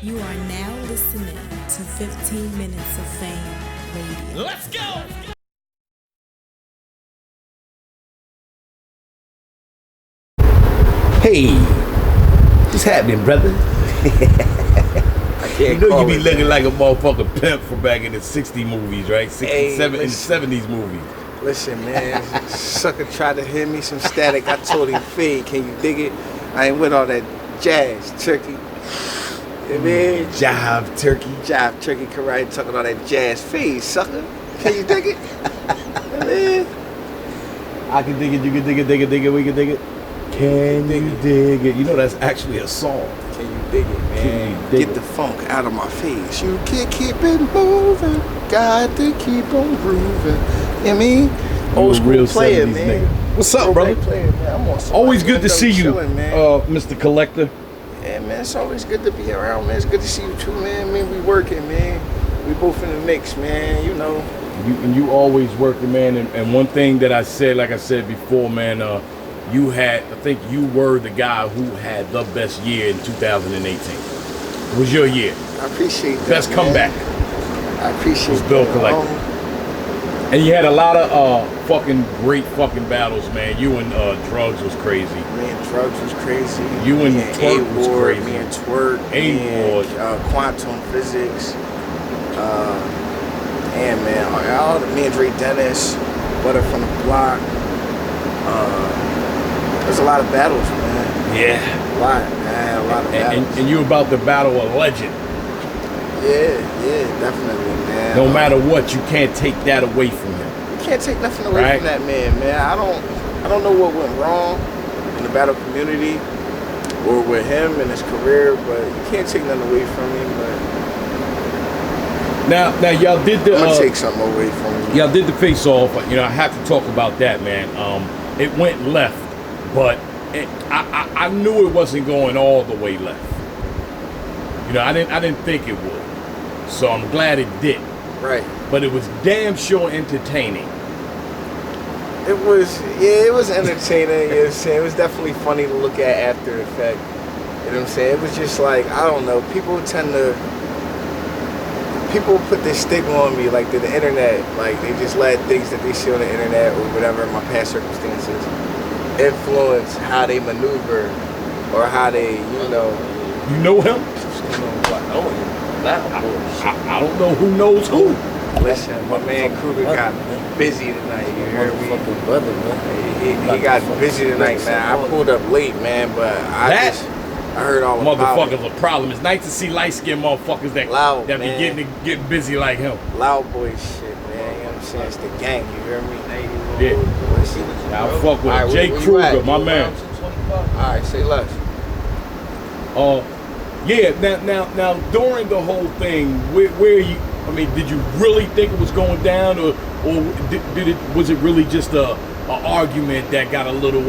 You are now listening to 15 Minutes of Fame Radio. Let's go! Hey, what's happening, brother? You know you be looking like a motherfucking pimp from back in the 60 movies, right? 67 and 70s movies. Listen, man, sucker tried to hit me some static. I told him, fade, can you dig it? I ain't with all that jazz, turkey. You mean? Jive turkey. Jive, turkey, karate, talking all that jazz. Fade, sucker. Can you dig it? Man. I can dig it, you can dig it, dig it, dig it, we can dig it. Can you dig it? You know that's actually a song. Can you dig it, man? Dig Get it. the funk out of my face. You can't keep it moving. Got to keep on grooving. You know what I mean? Old school real player, 70s man. nigga. What's up, brother? Player, man. I'm on some Always good to see you, chilling, man. Mr. Collector. Yeah, man, it's always good to be around, man. It's good to see you too, man. I mean, we working, man. We both in the mix, man, you know. You always working, man. And one thing that I said, like I said before, man, I think you were the guy who had the best year in 2018. It was your year. I appreciate that, Best man. comeback. I appreciate Was Bill that. Collector. And you had a lot of fucking great fucking battles, man. You and Drugs was crazy. Me and Drugs was crazy. You and Me Twerk was A-Ward, crazy. Me and Twerk. A-Ward. Me and Quantum Physics. And man, all the me and Dre Dennis, Butter from the Block. There's a lot of battles, man. Yeah. A lot, man. A lot of battles. And you about to battle a legend. Yeah, definitely, man. No matter what, you can't take that away from him. You can't take nothing away Right. from that man. I don't know what went wrong in the battle community or with him and his career, but you can't take nothing away from him. But Now y'all did the I'm gonna take something away from him. y'all did the face off. You know, I have to talk about that, man. It went left, but I knew it wasn't going all the way left. You know, I didn't think it would. So I'm glad it did. Right. But it was damn sure entertaining. It was entertaining. You know what I'm saying? It was definitely funny to look at after the fact. You know what I'm saying? It was just like, I don't know, people put this stigma on me, like the internet, like they just let things that they see on the internet or whatever in my past circumstances influence how they maneuver or how they, you know. You know him? I don't know who knows who. Listen, my man Kruger got busy tonight, you heard me? He got busy tonight, man. I pulled up late, man, but I heard all about it. Motherfuckers a problem. It's nice to see light-skinned motherfuckers that Loud, be man. getting busy like him. Loud boy shit, man. You know what I'm saying? It's the gang, you hear me? Yeah. I fuck with All right, Jay where you Kruger, at? my man. Alright, say less. Yeah. Now, during the whole thing, where you? I mean, did you really think it was going down, or was it really just a argument that got a little?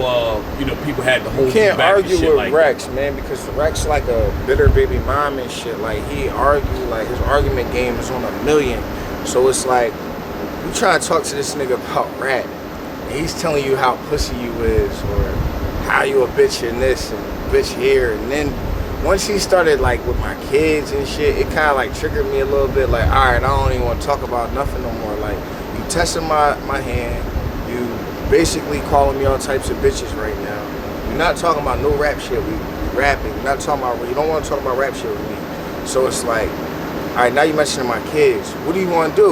People had to hold You can't back and argue shit with like Rex, man, because Rex like a bitter baby mom and shit. Like he argued, like his argument game is on a million. So it's like you try to talk to this nigga about rap, and he's telling you how pussy you is, or how you a bitch in this and bitch here, and then once he started like with my kids and shit, it kind of like triggered me a little bit. Like, all right, I don't even want to talk about nothing no more. Like, you testing my hand, you basically calling me all types of bitches right now. You're not talking about no rap shit. We rapping. You're not talking about. You don't want to talk about rap shit with me. So it's like, all right, now you mentioning my kids. What do you want to do?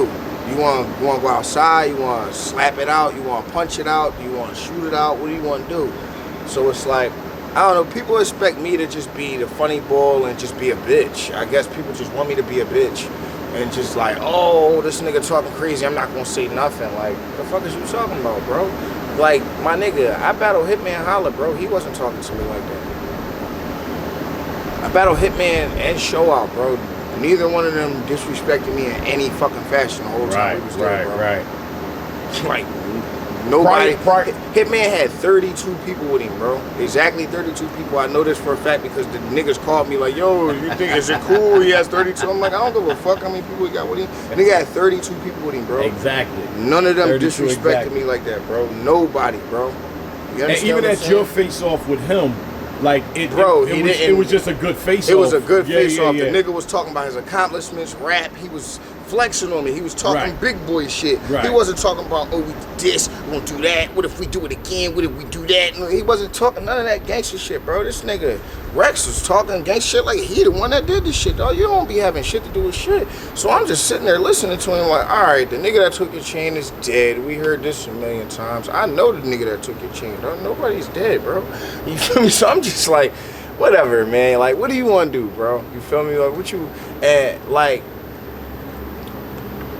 You want to go outside? You want to slap it out? You want to punch it out? You want to shoot it out? What do you want to do? So it's like, I don't know, people expect me to just be the funny ball and just be a bitch. I guess people just want me to be a bitch and just like, oh, this nigga talking crazy, I'm not gonna say nothing. Like, the fuck is you talking about, bro? Like, my nigga, I battled Hitman Holla, bro. He wasn't talking to me like that. I battled Hitman and Show Out, bro. Neither one of them disrespected me in any fucking fashion the whole time we was there, bro. Right. Like, nobody. Prior- Hitman had 32 people with him, bro. Exactly 32 people. I know this for a fact because the niggas called me like, yo, you think, is it cool he has 32? I'm like, I don't give a fuck how many people he got with him. Nigga had 32 people with him, bro. Exactly. None of them 32 disrespected me like that, bro. Nobody, bro. You And understand even what I'm at saying? your face off with him, Like Bro, it was just a good face off. It was a good Yeah, face yeah, off. yeah. The nigga was talking about his accomplishments, rap. He was flexing on me. He was talking Right. big boy shit. Right. He wasn't talking about, oh, we did this, we gonna do that. What if we do it again? What if we do that? No, he wasn't talking none of that gangster shit, bro. This nigga Rex was talking gangster shit like he the one that did this shit, dog. You don't be having shit to do with shit. So I'm just sitting there listening to him like, all right, the nigga that took your chain is dead. We heard this a million times. I know the nigga that took your chain, dog. Nobody's dead, bro. You feel me? So I'm just like, whatever, man. Like, what do you want to do, bro? You feel me? Like, what you, and like,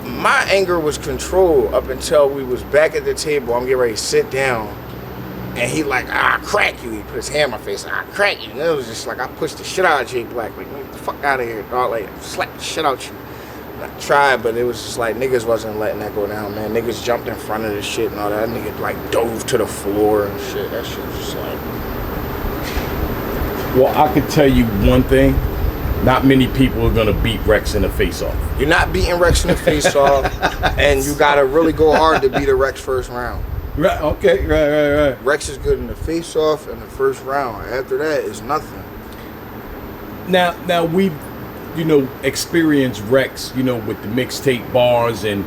my anger was controlled up until we was back at the table. I'm getting ready to sit down, and he like, I'll crack you. He put his hand in my face, I'll crack you. And it was just like, I pushed the shit out of Jay Black. Like, get the fuck out of here, dog. Like, slap the shit out you. And I tried, but it was just like, niggas wasn't letting that go down, man. Niggas jumped in front of the shit and all that. Nigga like dove to the floor and shit. That shit was just like, Well, I could tell you one thing. Not many people are gonna beat Rex in the face-off. you're not beating Rex in the face off, and you gotta really go hard to beat a Rex first round. Right. Okay. Right. Rex is good in the face off in the first round. After that, it's nothing. Now we've, experienced Rex, with the mixtape bars, and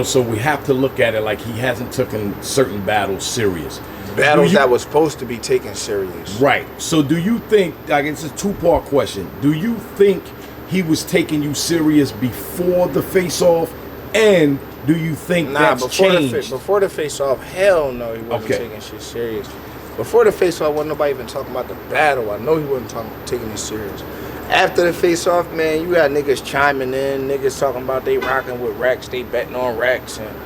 so we have to look at it like he hasn't taken certain battles serious. Battles that was supposed to be taken serious. Right. So do you think, like, it's a two-part question. Do you think he was taking you serious before the face-off? And do you think that's changed? Before the face-off, hell no, he wasn't taking shit serious. Before the face-off, wasn't nobody even talking about the battle. I know he wasn't taking it serious. After the face-off, man, you got niggas chiming in, niggas talking about they rocking with Rex, they betting on Rex, and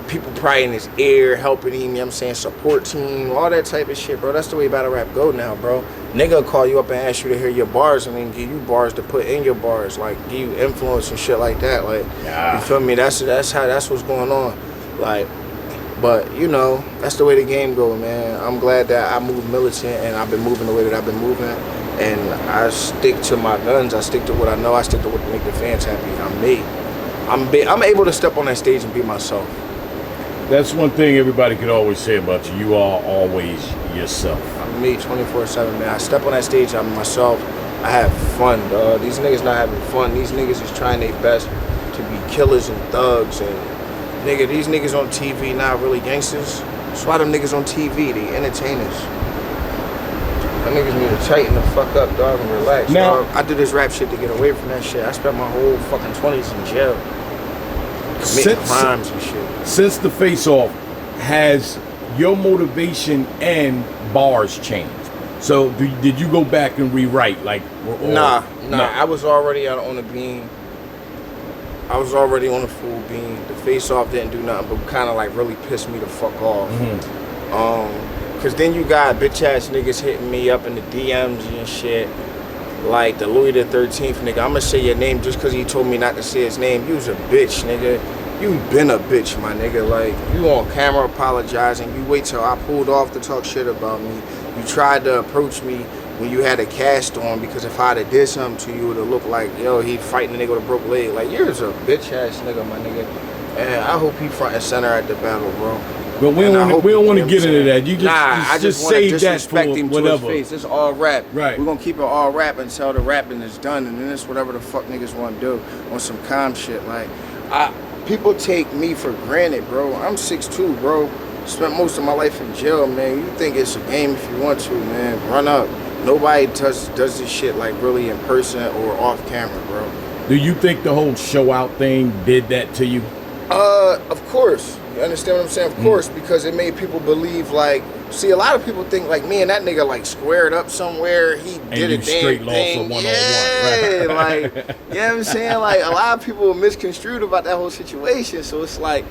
people probably in his ear helping him, you know what I'm saying, support team, all that type of shit, bro. That's the way battle rap go now, bro. Nigga will call you up and ask you to hear your bars and then give you bars to put in your bars, like give you influence and shit like that. Like, you feel me? That's what's going on. Like, but that's the way the game go, man. I'm glad that I moved militant and I've been moving the way that I've been moving. And I stick to my guns. I stick to what I know. I stick to what make the fans happy. I'm me. I'm able to step on that stage and be myself. That's one thing everybody could always say about you. You are always yourself. I'm me 24/7, man. I step on that stage, I'm myself. I have fun, dog. These niggas not having fun. These niggas is trying their best to be killers and thugs. And nigga, these niggas on TV not really gangsters. That's why them niggas on TV, they entertainers. Them niggas need to tighten the fuck up, dog, and relax, now, dog. I do this rap shit to get away from that shit. I spent my whole fucking 20s in jail. Committing crimes and shit. Since the face-off, has your motivation and bars changed? So did you go back and rewrite? Like, Nah. I was already on the beam. I was already on the full beam. The face-off didn't do nothing but kind of like really pissed me the fuck off. Cause then you got bitch-ass niggas hitting me up in the DMs and shit. Like the Louis the 13th nigga, I'ma say your name just cause he told me not to say his name. You was a bitch, nigga. You been a bitch, my nigga. Like, you on camera apologizing. You wait till I pulled off to talk shit about me. You tried to approach me when you had a cast on, because if I'd have did something to you, it would have looked like, yo, he fighting a nigga with a broke leg. Like, you're a bitch ass nigga, my nigga. And I hope he front and center at the battle, bro. But we don't want to get into that. You just, I just want to save that disrespect for him whatever. to his face. It's all rap. Right. We're going to keep it all rap until the rapping is done, and then it's whatever the fuck niggas want to do on some calm shit. Like, people take me for granted, bro. I'm 6'2", bro. Spent most of my life in jail, man. You think it's a game if you want to, man. Run up. Nobody does this shit like really in person or off camera, bro. Do you think the whole show out thing did that to you? Of course. You understand what I'm saying? Of course, because it made people believe, like, see, a lot of people think like me and that nigga like squared up somewhere. He did a damn thing. Yeah, like, you know what I'm saying? Like, a lot of people were misconstrued about that whole situation. So it's like,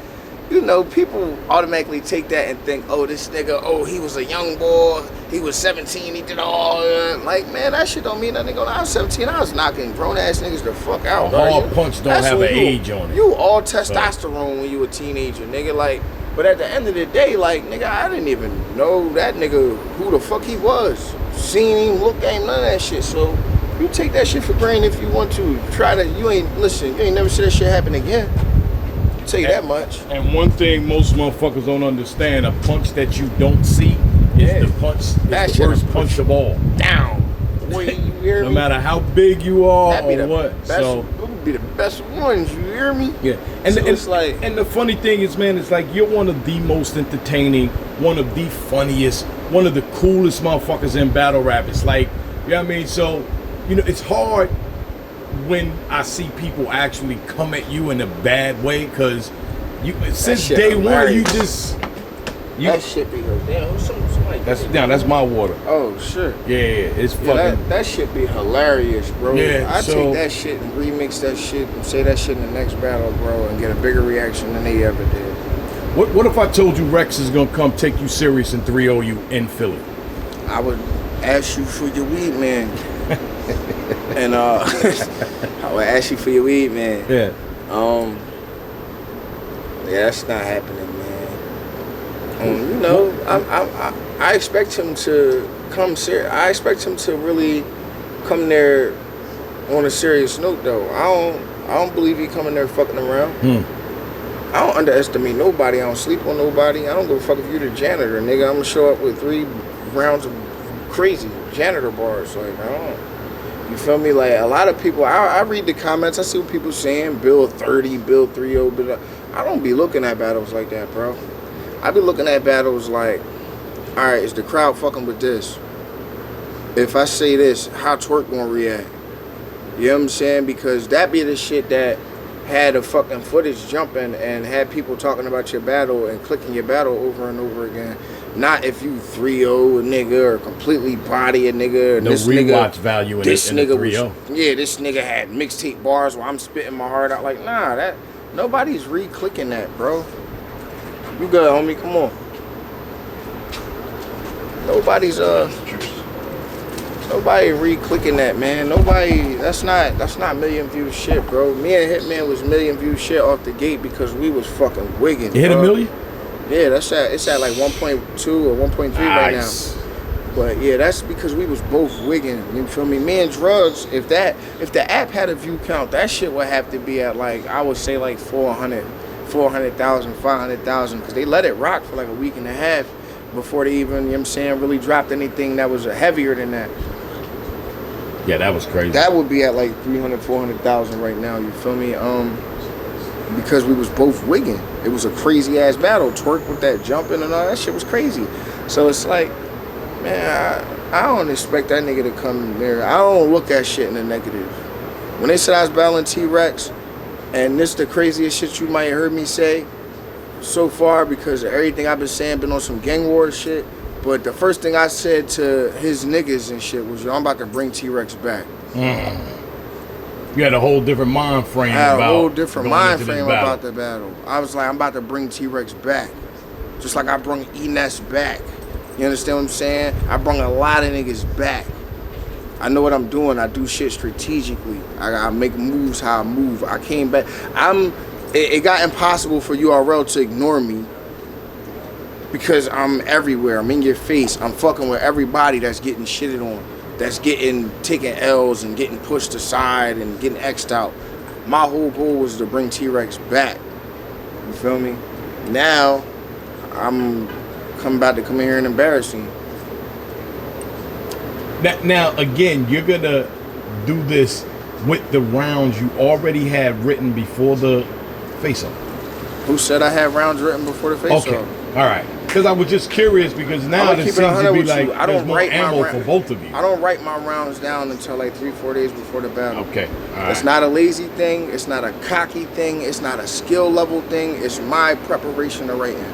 people automatically take that and think, oh, this nigga, oh, he was a young boy, he was 17, he did all like, man, that shit don't mean nothing. When I was 17, I was knocking grown ass niggas the fuck out. A hard punch don't have an age on it. You all testosterone when you a teenager, nigga. Like, but at the end of the day, like, nigga, I didn't even know that nigga who the fuck he was. Seen him, look at him, none of that shit. So you take that shit for granted if you want to. You ain't never see that shit happen again. I'll tell you that much. And one thing most motherfuckers don't understand, a punch that you don't see is the punch. That It's shit the worst will punch push of all. down. Boy, you hear No me? matter how big you are That'd be or the what. best, So those would be the best ones. You hear me? yeah, and So and, it's like, and the funny thing is, man, it's like you're one of the most entertaining, one of the funniest, one of the coolest motherfuckers in battle rap. It's like, you know what I mean? So, you know, it's hard when I see people actually come at you in a bad way, because you since shit day one you hilarious. just that shit be damn. Somebody that's my water. Oh shit. Yeah, it's Yeah, fucking. that shit be hilarious, bro. Yeah, I so- take that shit and remix that shit and say that shit in the next battle, bro, and get a bigger reaction than they ever did. What if I told you Rex is gonna come take you serious and 3-0 you in Philly? I would ask you for your weed, man. And I would ask you for your weed, man. Yeah. Yeah, that's not happening, man. You know, I expect him to come serious. I expect him to really come there on a serious note, though. I don't believe he coming there fucking around. I don't underestimate nobody. I don't sleep on nobody. I don't give a fuck if you the janitor, nigga. I'm gonna show up with 3 rounds of crazy janitor bars. Like, I don't. You feel me? Like, a lot of people, I read the comments. I see what people saying. Build 30, build 3-0. Build. I don't be looking at battles like that, bro. I be looking at battles like, all right, is the crowd fucking with this? If I say this, how Twerk gonna react? You know what I'm saying? Because that be the shit that had the fucking footage jumping and had people talking about your battle and clicking your battle over and over again. Not if you 3-0 a nigga or completely body a nigga. Or No this rewatch nigga, value in this the nigga 3-0. was, yeah, this nigga had mixtape bars while I'm spitting my heart out. Like, nah, that nobody's re-clicking that, bro. You good, homie? Come on. Nobody re-clicking that, man. Nobody. That's not million view shit, bro. Me and Hitman was million view shit off the gate because we was fucking wigging. You hit bro. a million? Yeah, it's at like 1.2 or 1.3 right now. But yeah, that's because we was both wigging. You feel me? Me and Drugs, if the app had a view count, that shit would have to be at like, I would say like 400,000, 500,000, because they let it rock for like a week and a half before they even, you know what I'm saying, really dropped anything that was heavier than that. Yeah, that was crazy. That would be at like 300, 400,000 right now, you feel me? Because we was both wigging. It was a crazy ass battle. Twerk with that jumping and all that shit was crazy. So it's like, man, I don't expect that nigga to come there. I don't look at shit in the negative. When they said I was battling T-Rex, and this the craziest shit you might have heard me say so far, because everything I've been saying been on some gang war shit. But the first thing I said to his niggas and shit was, yo, I'm about to bring T-Rex back. You had a whole different mind frame. I had about a whole different going mind into this frame battle. about the battle. I was like, I'm about to bring T-Rex back. Just like I brung Enes back. You understand what I'm saying? I brung a lot of niggas back. I know what I'm doing. I do shit strategically. I make moves how I move. I came back. It got impossible for URL to ignore me because I'm everywhere. I'm in your face. I'm fucking with everybody that's getting shitted on, that's taking L's and getting pushed aside and getting X'd out. My whole goal was to bring T-Rex back. You feel me? Now, I'm about to come in here and embarrass you. Now, again, you're going to do this with the rounds you already had written before the face-off. Who said I had rounds written before the face-off? Okay, all right. Because I was just curious, because now it seems to be like there's more ammo for both of you. I don't write my rounds down until like 3-4 days before the battle. Okay, all right. It's not a lazy thing. It's not a cocky thing. It's not a skill level thing. It's my preparation of writing.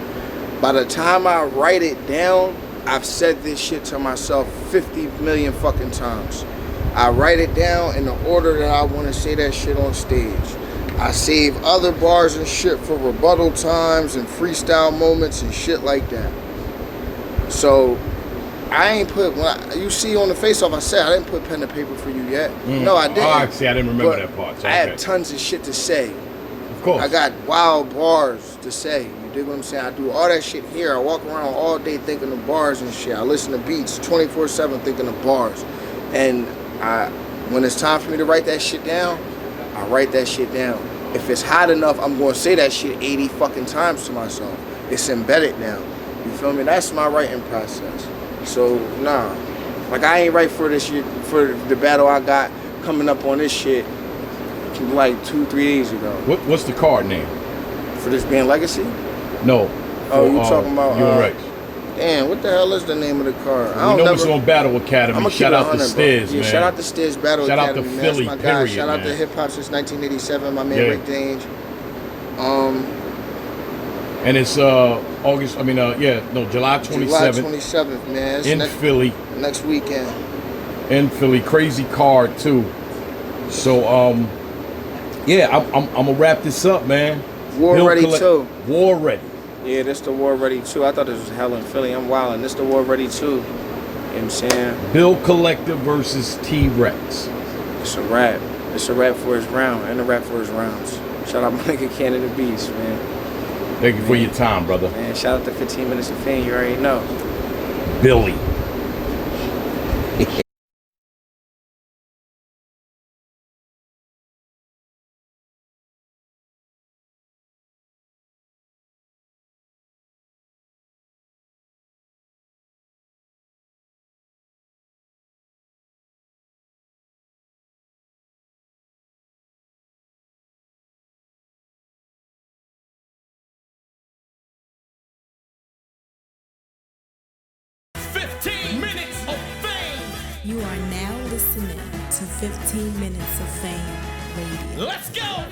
By the time I write it down, I've said this shit to myself 50 million fucking times. I write it down in the order that I want to say that shit on stage. I save other bars and shit for rebuttal times and freestyle moments and shit like that. So I ain't put, you see on the face-off, I said I didn't put pen to paper for you yet. No, I didn't. Oh, see, I didn't remember But that part. So I okay. have tons of shit to say. Of course. I got wild bars to say. You dig what I'm saying? I do all that shit here. I walk around all day thinking of bars and shit. I listen to beats 24/7 thinking of bars. And when it's time for me to write that shit down, I write that shit down. If it's hot enough, I'm going to say that shit 80 fucking times to myself. It's embedded now. You feel me? That's my writing process. So nah, like I ain't write for this shit for the battle I got coming up on this shit like 2-3 days ago. What's the card name? For this being Legacy? No. Oh, you talking about URX. Damn, what the hell is the name of the card? I know it's on Battle Academy. Shout out to Stiz, man. Shout out to Stiz Battle Academy. Shout out to man. Philly, That's my guy. period, Shout out man. to Hip Hop since 1987. My man Rick Dange. And it's July 27th. July 27th, man. It's in Philly. Next weekend. In Philly, crazy card too. So yeah, I'm gonna wrap this up, man. War Ready 2. War Ready. Yeah, this the War Ready 2. I thought this was hell in Philly. I'm wildin'. This the War Ready 2. You know what I'm saying? Bill Collector versus T-Rex. It's a rap. It's a rap for his round and a rap for his rounds. Shout out my nigga Canada Beast, man. Thank you for your time, brother. Man, shout out to 15 Minutes of Fame. You already know. Billy. You are now listening to 15 Minutes of Fame Radio. Let's go!